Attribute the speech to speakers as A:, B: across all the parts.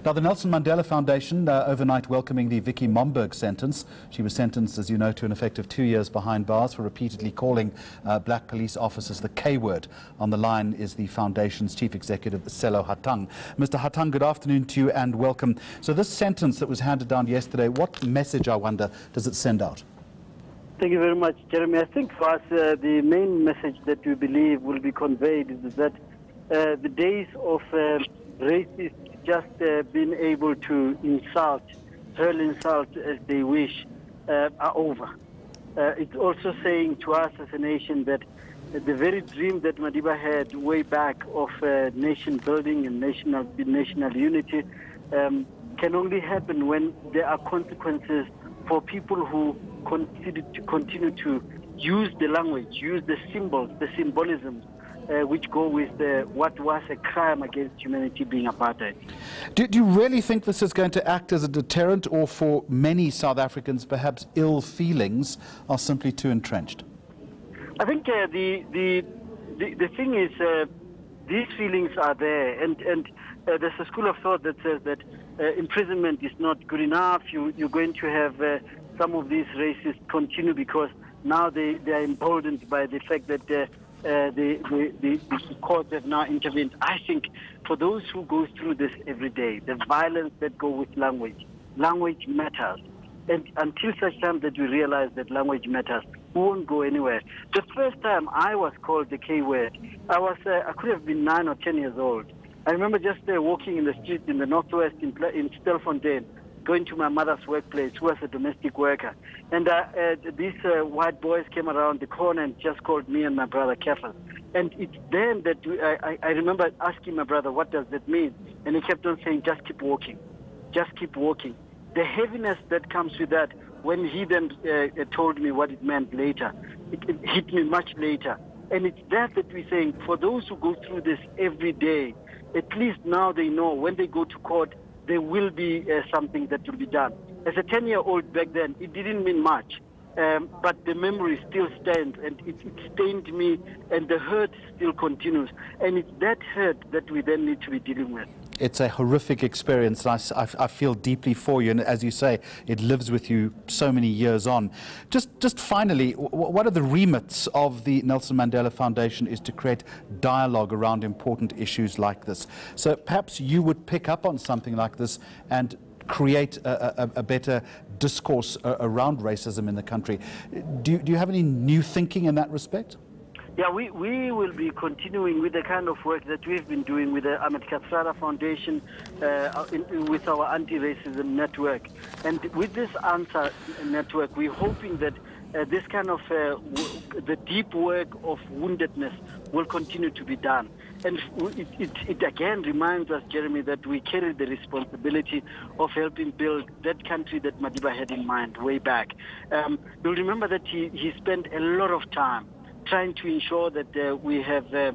A: Now, the Nelson Mandela Foundation overnight welcoming the Vicki Momberg sentence. She was sentenced, as you know, to an effect of 2 years behind bars for repeatedly calling black police officers the K-word. On the line is the foundation's chief executive, Sello Hatang. Mr. Hatang, good afternoon to you and welcome. So this sentence that was handed down yesterday, what message, I wonder, does it send out?
B: Thank you very much, Jeremy. I think for us, the main message that we believe will be conveyed is that the days of racists just being able to hurl insult as they wish, are over. It's also saying to us as a nation that the very dream that Madiba had way back of nation building and national unity can only happen when there are consequences for people who continue to use the language, use the symbols, the symbolisms, which go with what was a crime against humanity being apartheid.
A: Do you really think this is going to act as a deterrent, or for many South Africans perhaps ill feelings are simply too entrenched?
B: I think the thing is these feelings are there, and there's a school of thought that says that imprisonment is not good enough. You're going to have some of these racists continue because now they are emboldened by the fact that the courts have now intervened. I think for those who go through this every day, the violence that go with language matters. And until such time that we realize that language matters, we won't go anywhere. The first time I was called the K word, I could have been 9 or 10 years old. I remember just walking in the street in the northwest in Stelfontein, going to my mother's workplace, who was a domestic worker. And these white boys came around the corner and just called me and my brother Kefal. And it's then that I remember asking my brother, what does that mean? And he kept on saying, just keep walking, just keep walking. The heaviness that comes with that, when he then told me what it meant later, it hit me much later. And it's that we're saying, for those who go through this every day, at least now they know when they go to court, there will be something that will be done. As a 10-year-old back then, it didn't mean much, but the memory still stands, and it stained me, and the hurt still continues. And it's that hurt that we then need to be dealing with.
A: It's a horrific experience. I feel deeply for you, and as you say, it lives with you so many years on. Just finally, what are the remits of the Nelson Mandela Foundation is to create dialogue around important issues like this. So perhaps you would pick up on something like this and create a better discourse around racism in the country. Do you have any new thinking in that respect?
B: Yeah, we will be continuing with the kind of work that we've been doing with the Ahmed Kathrada Foundation, with our anti-racism network. And with this answer network, we're hoping that this kind of, the deep work of woundedness will continue to be done. And it again reminds us, Jeremy, that we carry the responsibility of helping build that country that Madiba had in mind way back. You'll remember that he spent a lot of time trying to ensure that we have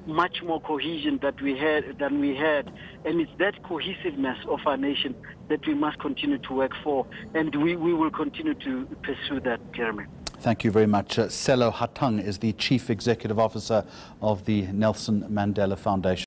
B: much more cohesion than we had. And it's that cohesiveness of our nation that we must continue to work for. And we will continue to pursue that, Jeremy.
A: Thank you very much. Sello Hatang is the Chief Executive Officer of the Nelson Mandela Foundation.